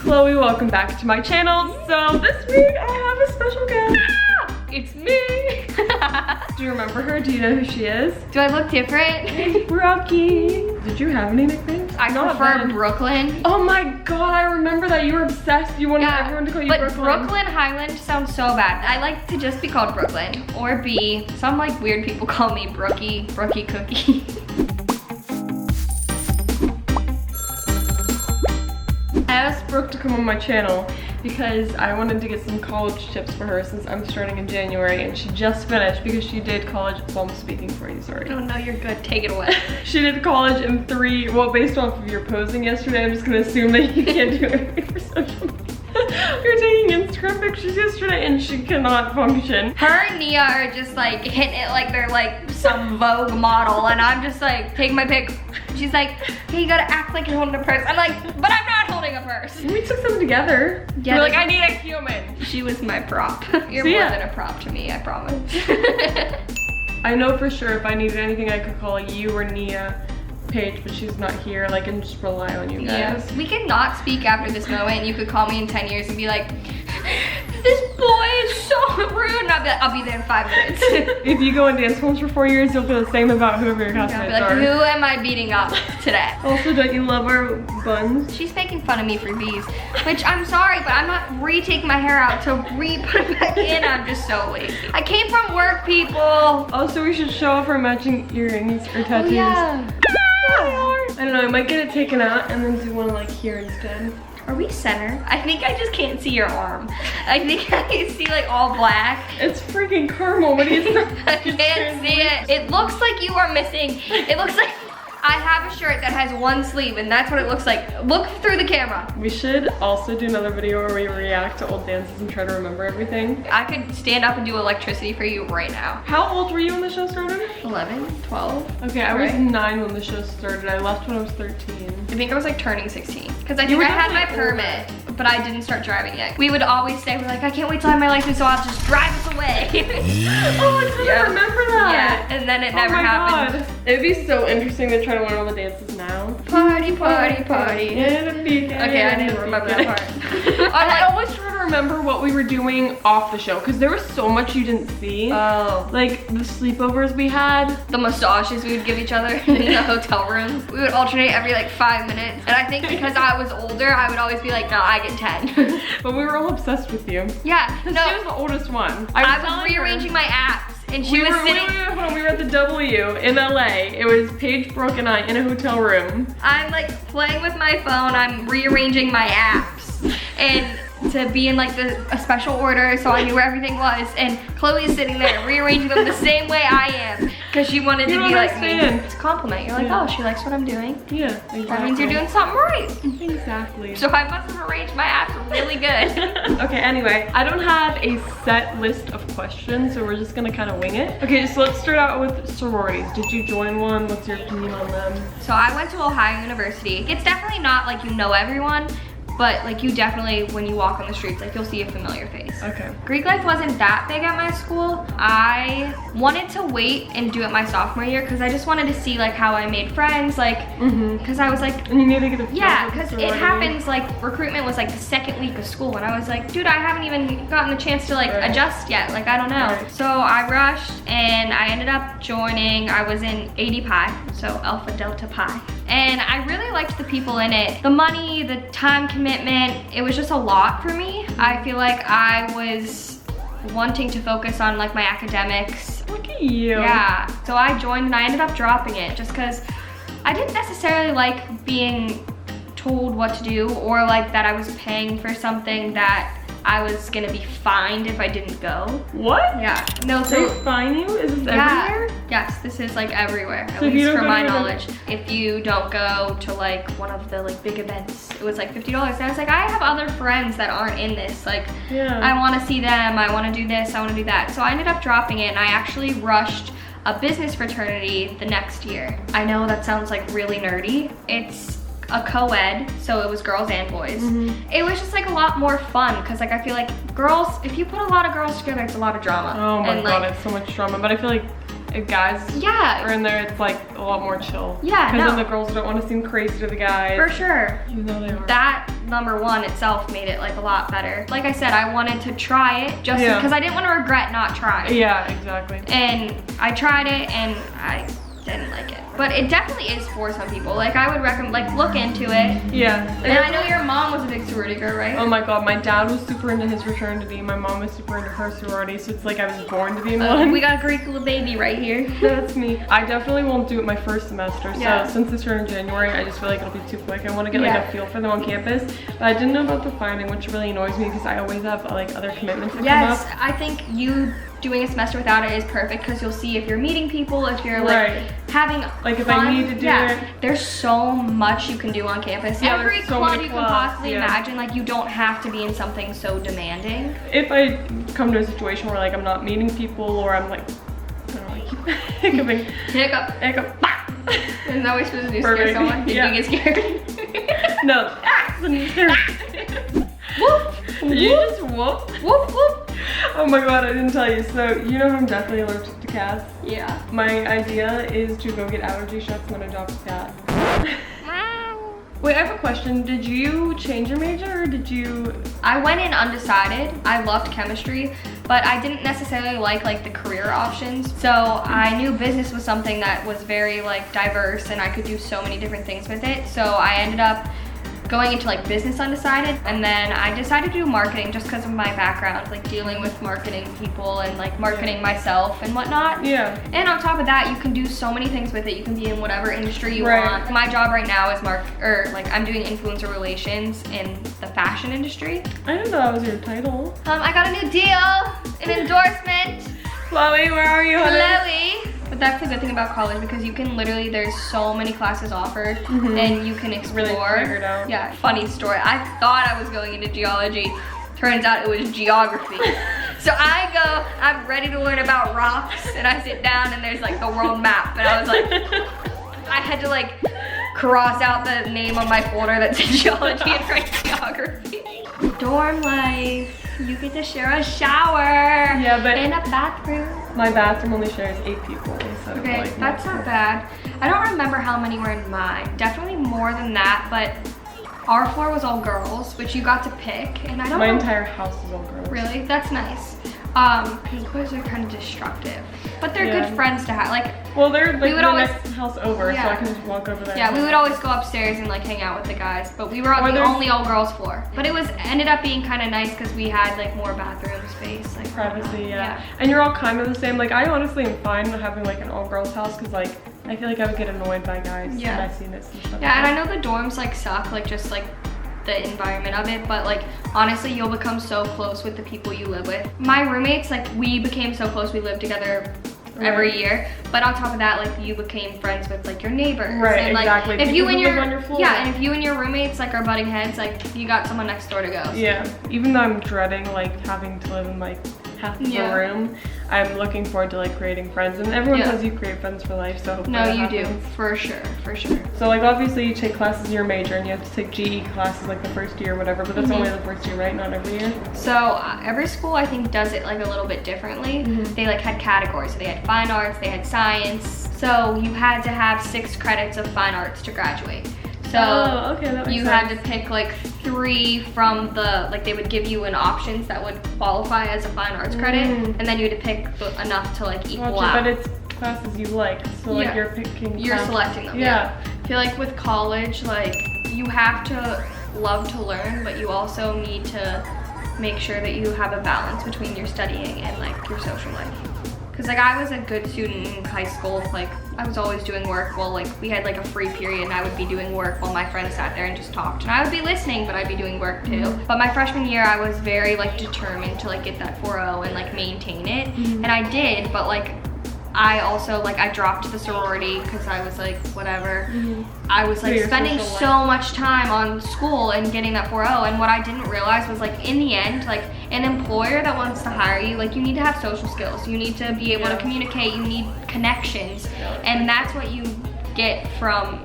Chloe, welcome back to my channel. So this week I have a special guest. It's me. Do you remember her? Do you know who she is? Do I look different? Brooke. Did you have any nicknames? I prefer Brooklyn. Oh my god, I remember that. You were obsessed. You wanted everyone to call you Brooklyn. But Brooklyn Highland sounds so bad. I like to just be called Brooklyn. Or B. Some like weird people call me Brookie Cookie. I asked Brooke to come on my channel because I wanted to get some college tips for her since I'm starting in January, and she just finished because she did college. Well, I'm speaking for you, sorry. Oh no, you're good, take it away. She did college in 3, well, based off of your posing yesterday, I'm just gonna assume that you can't do everything for social media. You're taking Instagram pictures yesterday and she cannot function. Her and Nia are just like hitting it like they're like some Vogue model, and I'm just like taking my pic. She's like, hey, you gotta act like you're holding a purse. I'm like, but I'm not holding a purse. We took them together. Yeah, we're like, I need a human. She was my prop. You're more than a prop to me, I promise. I know for sure if I needed anything I could call you or Nia, Paige, but she's not here, like, and just rely on you guys. Yeah. We could not speak after this moment. You could call me in 10 years and be like, this boy is so rude, and I'll be there in 5 minutes. If you go in dance schools for 4 years, you'll feel the same about whoever your classmates I'll be like, who am I beating up today? Also, don't you love our buns? She's making fun of me for these, which I'm sorry, but I'm not retaking my hair out to re-put it back in. I'm just so lazy. I came from work, people. Also, we should show off our matching earrings or tattoos. Oh, yeah. I don't know, I might get it taken out and then do one like here instead. Are we center? I think I just can't see your arm. I think I can see like all black. It's freaking caramel. What do you think? I can't see it. It looks like you are missing. It looks like I have a shirt that has one sleeve, and that's what it looks like. Look through the camera. We should also do another video where we react to old dances and try to remember everything. I could stand up and do electricity for you right now. How old were you when the show started? 11, 12. Okay, I was 9 when the show started. I left when I was 13. I think I was like turning 16. Because I think I had my permit, but I didn't start driving yet. We would always say, we're like, I can't wait till I have my license, so I'll just drive us away. Oh, I couldn't remember that. Yeah, and then it never happened. God. It'd be so interesting to try to learn all the dances now. Party, party, party. Okay, I didn't remember that part. I always try to remember what we were doing off the show because there was so much you didn't see. Oh. Like the sleepovers we had. The massages we would give each other in the hotel rooms. We would alternate every like 5 minutes. And I think because I was older, I would always be like, no, I get 10. But we were all obsessed with you. Yeah, no. She was the oldest one. I was rearranging my apps. And she was sitting. When we were at the W in LA, it was Paige, Brooke, and I in a hotel room. I'm like playing with my phone. I'm rearranging my apps, and to be in like a special order, so I knew where everything was. And Chloe is sitting there rearranging them the same way I am, because she wanted to be like me. It's a compliment. You're like, oh, she likes what I'm doing. Yeah, exactly. That means you're doing something right. Exactly. So I must have arranged my apps really good. Okay, anyway, I don't have a set list of questions, so we're just gonna kind of wing it. Okay, so let's start out with sororities. Did you join one? What's your opinion on them? So I went to Ohio University. It's definitely not like you know everyone, but like you definitely, when you walk on the streets, like you'll see a familiar face. Okay. Greek life wasn't that big at my school. I wanted to wait and do it my sophomore year because I just wanted to see like how I made friends, like, because I was like, and you need to get a yeah, because it happens like recruitment was like the second week of school, and I was like, dude, I haven't even gotten the chance to like adjust yet, like I don't know. Right. So I rushed and I ended up joining. I was in AD Pi, so Alpha Delta Pi. And I really liked the people in it. The money, the time commitment, it was just a lot for me. I feel like I was wanting to focus on like my academics. Look at you. Yeah, so I joined and I ended up dropping it just because I didn't necessarily like being told what to do, or like that I was paying for something that I was gonna be fined if I didn't go. What? Yeah. No, so they fine you? Is this everywhere? Yes, this is like everywhere, so at least from my knowledge. If you don't go to like one of the like big events, it was like $50. And I was like, I have other friends that aren't in this. Like, I wanna see them, I wanna do this, I wanna do that. So I ended up dropping it, and I actually rushed a business fraternity the next year. I know that sounds like really nerdy. It's a co-ed, so it was girls and boys. It was just like a lot more fun because like I feel like girls, if you put a lot of girls together, it's a lot of drama. Oh my and, god, like, it's so much drama. But I feel like if guys Yeah. are in there, it's like a lot more chill. Yeah, Because no. then the girls don't want to seem crazy to the guys. For sure. Even though they are. That number one itself made it like a lot better. Like I said, I wanted to try it just because I didn't want to regret not trying. Yeah, exactly. And I tried it and I didn't like it. But it definitely is for some people. Like I would recommend, like look into it. Yeah. And I know your mom was a big sorority girl, right? Oh my god, my dad was super into his fraternity. My mom was super into her sorority, so it's like I was born to be in one. We got a Greek little baby right here. That's me. I definitely won't do it my first semester. So Yeah. since this started in January, I just feel like it'll be too quick. I want to get like a feel for them on campus. But I didn't know about the finding, which really annoys me because I always have like other commitments that come up. I think you doing a semester without it is perfect because you'll see if you're meeting people, if you're like having like if fun. I need to do it. There's so much you can do on campus. Yeah, Every there's so club many you can clubs, possibly imagine, like you don't have to be in something so demanding. If I come to a situation where like I'm not meeting people or I'm like, I don't know, I keep hiccuping. Hiccup. Isn't that what you're supposed to do? Perfect. Scare someone? Did you get scared? No. Whoop. Did you just whoop? Whoop whoop. Oh my god, I didn't tell you. So, you know I'm definitely allergic to cats. Yeah. My idea is to go get allergy shots and then adopt a cat. Wait, I have a question. Did you change your major or did you? I went in undecided. I loved chemistry, but I didn't necessarily like the career options. So I knew business was something that was very like diverse and I could do so many different things with it. So I ended up going into like business undecided, and then I decided to do marketing just because of my background, like dealing with marketing people and like marketing myself and whatnot. Yeah. And on top of that, you can do so many things with it. You can be in whatever industry you want. My job right now is I'm doing influencer relations in the fashion industry. I didn't know that was your title. I got a new deal, an endorsement. Chloe, where are you, honey? Chloe. But that's the good thing about college because you can literally, there's so many classes offered and you can explore. Really figure it out. Yeah, funny story. I thought I was going into geology. Turns out it was geography. So I'm ready to learn about rocks and I sit down and there's like the world map and I was like, I had to like cross out the name on my folder that said geology and write geography. Dorm life. You get to share a shower and a bathroom. My bathroom only shares 8 people. Okay, like that's not bad. I don't remember how many were in mine. Definitely more than that, but our floor was all girls, which you got to pick, and I don't My know. entire house is all girls. Really? That's nice. Because boys are kind of destructive, but they're good friends to have. Like, well, they're like the always, next house over, so I can just walk over there. Yeah, we would always go upstairs and like hang out with the guys, but we were on the only all girls floor. But it ended up being kind of nice because we had like more bathroom space, like privacy. Yeah, and you're all kind of the same. Like I honestly am fine having like an all girls house because like I feel like I would get annoyed by guys and messiness and stuff. Yeah, and I know the dorms like suck, like just like the environment of it, but like honestly you'll become so close with the people you live with. My roommates, like we became so close, we lived together every year, but on top of that, like you became friends with like your neighbors. Right, and, like, exactly. If you and your on your floor. and if you and your roommates like are butting heads, like you got someone next door to go. Yeah, even though I'm dreading like having to live in like half of the room, I'm looking forward to like creating friends, and everyone says you create friends for life, so hopefully no, you do, for sure. So like obviously you take classes in your major and you have to take GE classes like the first year or whatever, but that's only the first year, right? Not every year? So every school I think does it like a little bit differently. They like had categories, so they had fine arts, they had science, so you had to have 6 credits of fine arts to graduate. So that you had to pick like 3 from the, like they would give you an options that would qualify as a fine arts credit, and then you had to pick enough to like equal out. But it's classes you like, so like you're picking. You're selecting them. Yeah. I feel like with college, like you have to love to learn, but you also need to make sure that you have a balance between your studying and like your social life. Cause like I was a good student in high school, like I was always doing work while like we had like a free period and I would be doing work while my friends sat there and just talked. And I would be listening, but I'd be doing work too. But my freshman year, I was very like determined to like get that 4.0 and like maintain it. And I did, but like I also like I dropped the sorority because I was like whatever. I was like spending so much time on school and getting that 4.0, and what I didn't realize was like in the end, like an employer that wants to hire you, like you need to have social skills, you need to be able to communicate, you need connections, and that's what you get from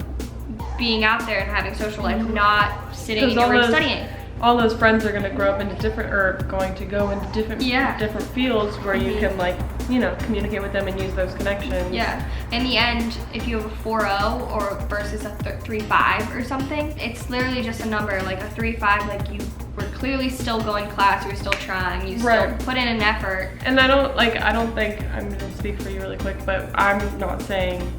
being out there and having social life, not sitting in your room studying. All those friends are going to grow up into different, or going to go into different different fields where you can like you know, communicate with them and use those connections. Yeah, in the end, if you have a 4.0 or versus a 3.5 or something, it's literally just a number, like a 3.5, like you were clearly still going to class, you were still trying, you still put in an effort. And I don't think, I'm gonna speak for you really quick, but I'm not saying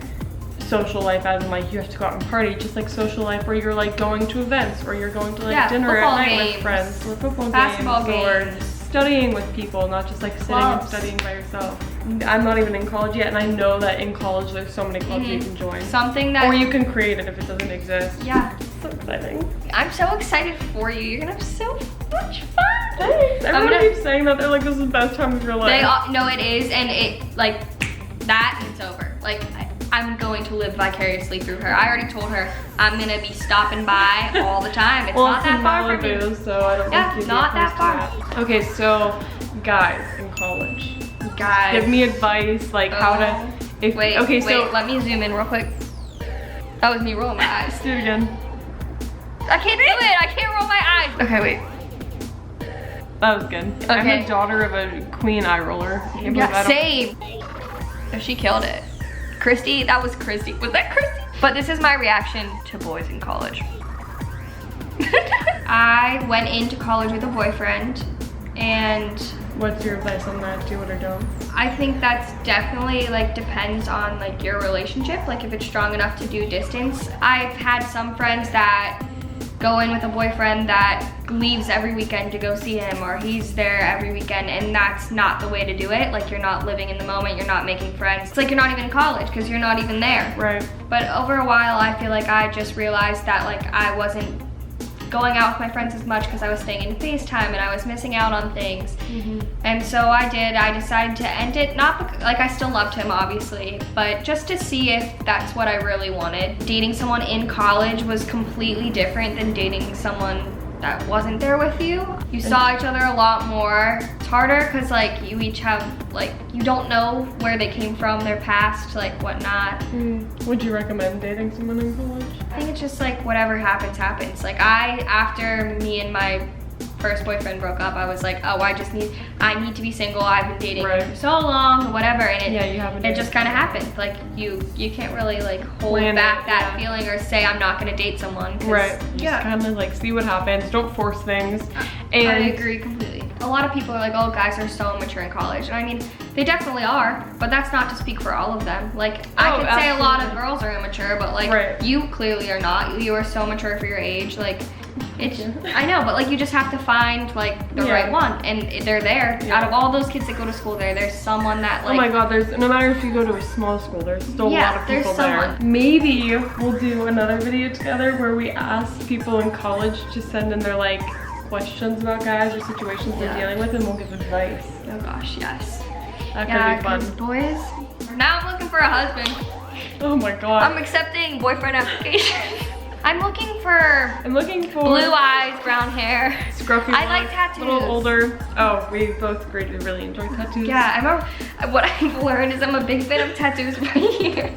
social life as in like you have to go out and party, just like social life where you're like going to events or you're going to like dinner at night with friends, or football basketball games, or studying with people, not just like sitting and studying by yourself. I'm not even in college yet, and I know that in college there's so many clubs you can join. Something that, or you can create it if it doesn't exist. Yeah. It's so exciting. I'm so excited for you. You're gonna have so much fun. Thanks. Everyone keeps saying that. They're like, this is the best time of your life. They all, no, it is, and it like that. It's over. Like I'm going to live vicariously through her. I already told her I'm gonna be stopping by all the time. It's not that far from you. So I don't think you'd not be that far. that. Okay, so guys in college, guys, give me advice like how to. If, wait, okay, wait, so let me zoom in real quick. That was me rolling my eyes. do it again. I can't do it. I can't roll my eyes. Okay, wait. That was good. Okay. I'm the daughter of a queen eye roller. Yeah, same. Oh, she killed it. Christy, that was Christy. Was that Christy? But this is my reaction to boys in college. I went into college with a boyfriend, and what's your advice on that? Do it or don't? I think that's definitely like depends on like your relationship, like if it's strong enough to do distance. I've had some friends that go in with a boyfriend that leaves every weekend to go see him, or he's there every weekend, and that's not the way to do it. Like you're not living in the moment, you're not making friends. It's like you're not even in college because you're not even there. Right. But over a while, I feel like I just realized that like I wasn't going out with my friends as much because I was staying in FaceTime and I was missing out on things. And so I decided to end it, not because, like I still loved him obviously, but just to see if that's what I really wanted. Dating someone in college was completely different than dating someone that wasn't there with you. You saw each other a lot more. It's harder because like you each have, like, you don't know where they came from, their past, like whatnot. Would you recommend dating someone in college? I think it's just like whatever happens, happens. Like after me and my first boyfriend broke up, I was like, oh, I need to be single. I've been dating for so long, whatever, and it just kind of happened. Like you can't really like hold back that feeling or say I'm not gonna date someone. Right. Just kind of like see what happens. Don't force things. And I agree completely. A lot of people are like, oh, guys are so immature in college. And I mean, they definitely are, but that's not to speak for all of them. Like I could say a lot of girls are immature, but like you clearly are not. You are so mature for your age. Like it's, I know, but like you just have to find like the right one, and they're there. Out of all those kids that go to school there's someone that like, oh my god, there's, no matter if you go to a small school, there's still a lot of people there. Maybe we'll do another video together where we ask people in college to send in their like questions about guys or situations they're dealing with, and we'll give advice. Oh gosh, yes. That could be fun. Boys, now I'm looking for a husband. Oh my god. I'm accepting boyfriend applications. I'm looking for blue eyes, brown hair. Scruffy I like tattoos. A little older. Oh, we both agreed to really enjoy tattoos. Yeah, I remember what I've learned is I'm a big fan of tattoos right here.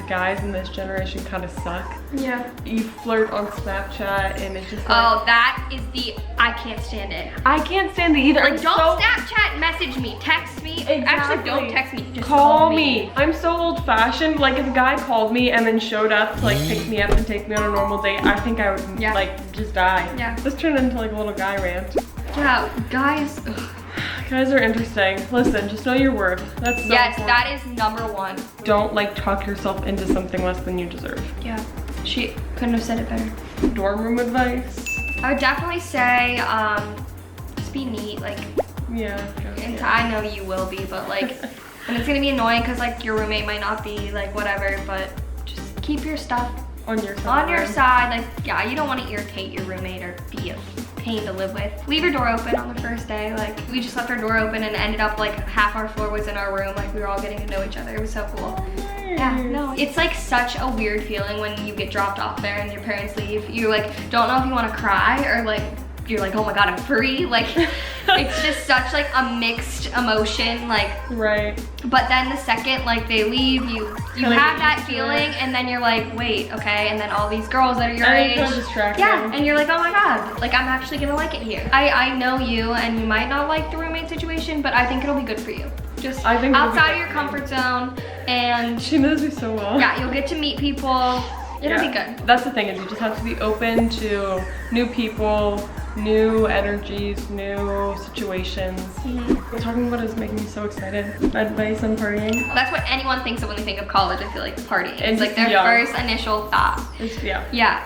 Guys in this generation kind of suck. Yeah. You flirt on Snapchat and it's just like, oh, that is I can't stand it. I can't stand it either. Like, don't Snapchat message me, text me. Exactly. Actually, don't text me, just call me. I'm so old fashioned. Like if a guy called me and then showed up to like pick me up and take me on a normal date, I think I would like just die. Yeah. This turned into like a little guy rant. Yeah, guys. Guys are interesting. Listen, just know your worth. That's so important. That is #1. Don't like talk yourself into something less than you deserve. Yeah, she couldn't have said it better. Dorm room advice? I would definitely say, just be neat. Like, and I know you will be, but like, and it's gonna be annoying because like your roommate might not be like whatever, but just keep your stuff on your side. On your side, like, yeah, you don't want to irritate your roommate or be a pain to live with. Leave your door open on the first day. Like, we just left our door open and ended up like half our floor was in our room. Like, we were all getting to know each other. It was so cool. Yeah, no, it's like such a weird feeling when you get dropped off there and your parents leave. You like don't know if you want to cry or like you're like, oh my god, I'm free. Like, it's just such like a mixed emotion. Like, but then the second like they leave, you have that feeling, and then you're like, wait, okay, and then all these girls that are your age, and you're like, oh my god, like I'm actually gonna like it here. I know you, and you might not like the roommate situation, but I think it'll be good for you. just I think outside of your comfort zone, and she knows me so well. Yeah, you'll get to meet people. It'll be good. That's the thing, is you just have to be open to new people, new energies, new situations. What talking about is making me so excited. Advice on partying. That's what anyone thinks of when they think of college. I feel like partying. It's like their young. first initial thought. Yeah.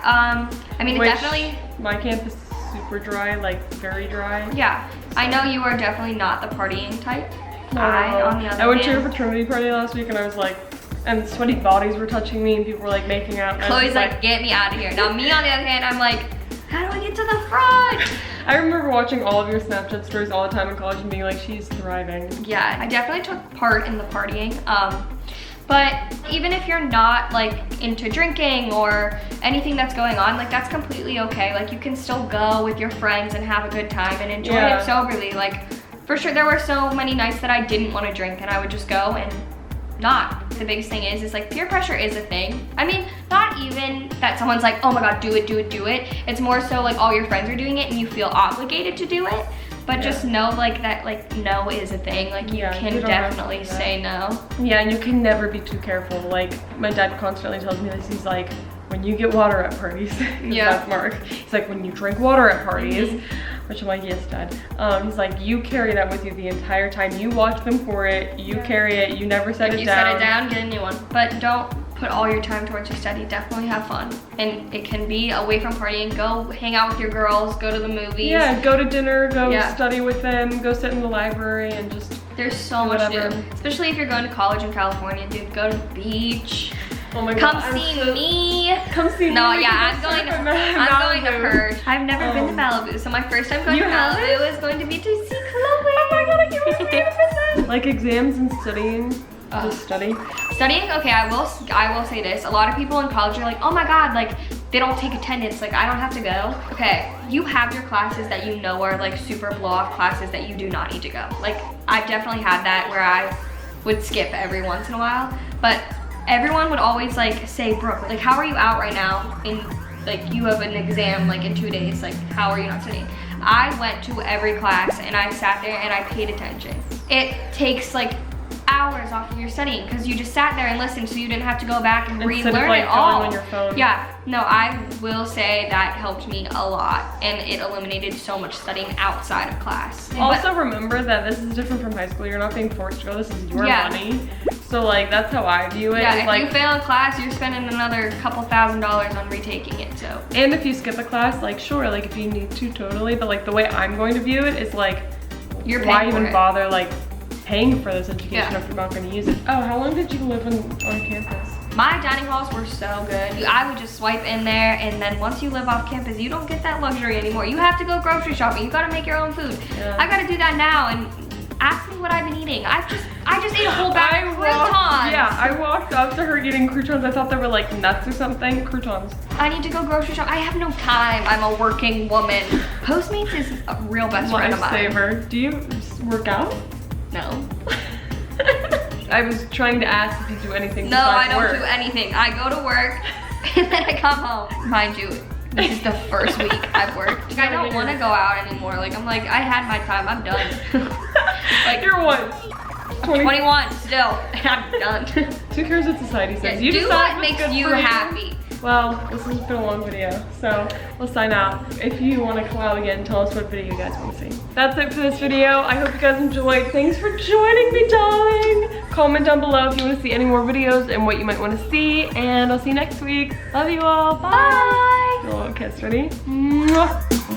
I mean, it definitely. My campus is super dry, like very dry. Yeah. I know you are definitely not the partying type. No. On the other I went to hand, a fraternity party last week and I was like, and sweaty bodies were touching me and people were like making out. Chloe's like, get me out of here. Now me on the other hand, I'm like, how do I get to the front? I remember watching all of your Snapchat stories all the time in college and being like, she's thriving. Yeah, I definitely took part in the partying. But even if you're not like into drinking or anything that's going on, like that's completely okay. Like you can still go with your friends and have a good time and enjoy it soberly. Like for sure, there were so many nights that I didn't want to drink and I would just go and not. The biggest thing is like peer pressure is a thing. I mean, not even that someone's like, oh my God, do it, do it, do it. It's more so like all your friends are doing it and you feel obligated to do it. But just know like that like no is a thing. Like you can definitely say no. Yeah, and you can never be too careful. Like my dad constantly tells me this. He's like, when you get water at parties, that's Mark. He's like, when you drink water at parties, which I'm like, yes, Dad. He's like, you carry that with you the entire time. You watch them pour it, you carry it, you never set it down. If you set it down, get a new one. But don't put all your time towards your study. Definitely have fun. And it can be away from partying. Go hang out with your girls, go to the movies. Yeah, go to dinner, go study with them, go sit in the library and just there's so much to do. Especially if you're going to college in California, dude. Go to the beach. Oh my God, Come see me. Come see me. No, yeah, I'm going to Perth. I've never been to Malibu, so my first time going to Malibu is going to be to see Chloe. Oh my God, I can't wait for that. Like exams and studying. Just study. Studying, okay, I will say this. A lot of people in college are like, oh my God, like they don't take attendance, like I don't have to go. Okay, you have your classes that you know are like super blow off classes that you do not need to go. Like I've definitely had that where I would skip every once in a while, but everyone would always like say, Brooke, like how are you out right now in like you have an exam like in 2 days, like how are you not studying? I went to every class and I sat there and I paid attention. It takes like hours off of your studying because you just sat there and listened, so you didn't have to go back and relearn it all. On your phone. Yeah, no, I will say that helped me a lot and it eliminated so much studying outside of class. Also remember that this is different from high school. You're not being forced to go. This is your money. So like that's how I view it. Yeah, if like, you fail a class, you're spending another couple $1,000s on retaking it. So. And if you skip a class, like sure, like if you need to, totally. But like the way I'm going to view it is like, why even bother like paying for this education if you're not going to use it? Oh, how long did you live on campus? My dining halls were so good. I would just swipe in there, and then once you live off campus, you don't get that luxury anymore. You have to go grocery shopping. You got to make your own food. Yeah. I got to do that now, and ask me what I've been eating. I just ate a whole bag of croutons. Yeah, I walked up to her eating croutons. I thought they were like nuts or something. Croutons. I need to go grocery shop. I have no time. I'm a working woman. Postmates is a real best friend of mine. Lifesaver. Do you work out? No. I was trying to ask if you do anything. No, I don't do anything. I go to work and then I come home. Mind you, this is the first week I've worked. I don't want to go out anymore. Like I'm like, I had my time. I'm done. Like you're what? 21 still. I'm done. Who cares what society says? Yeah, do what makes you happy. Well, this has been a long video, so we'll sign out. If you want to come out again, tell us what video you guys want to see. That's it for this video. I hope you guys enjoyed. Thanks for joining me, darling. Comment down below if you want to see any more videos and what you might want to see, and I'll see you next week. Love you all. Bye. Bye. A little kiss, ready? Mwah.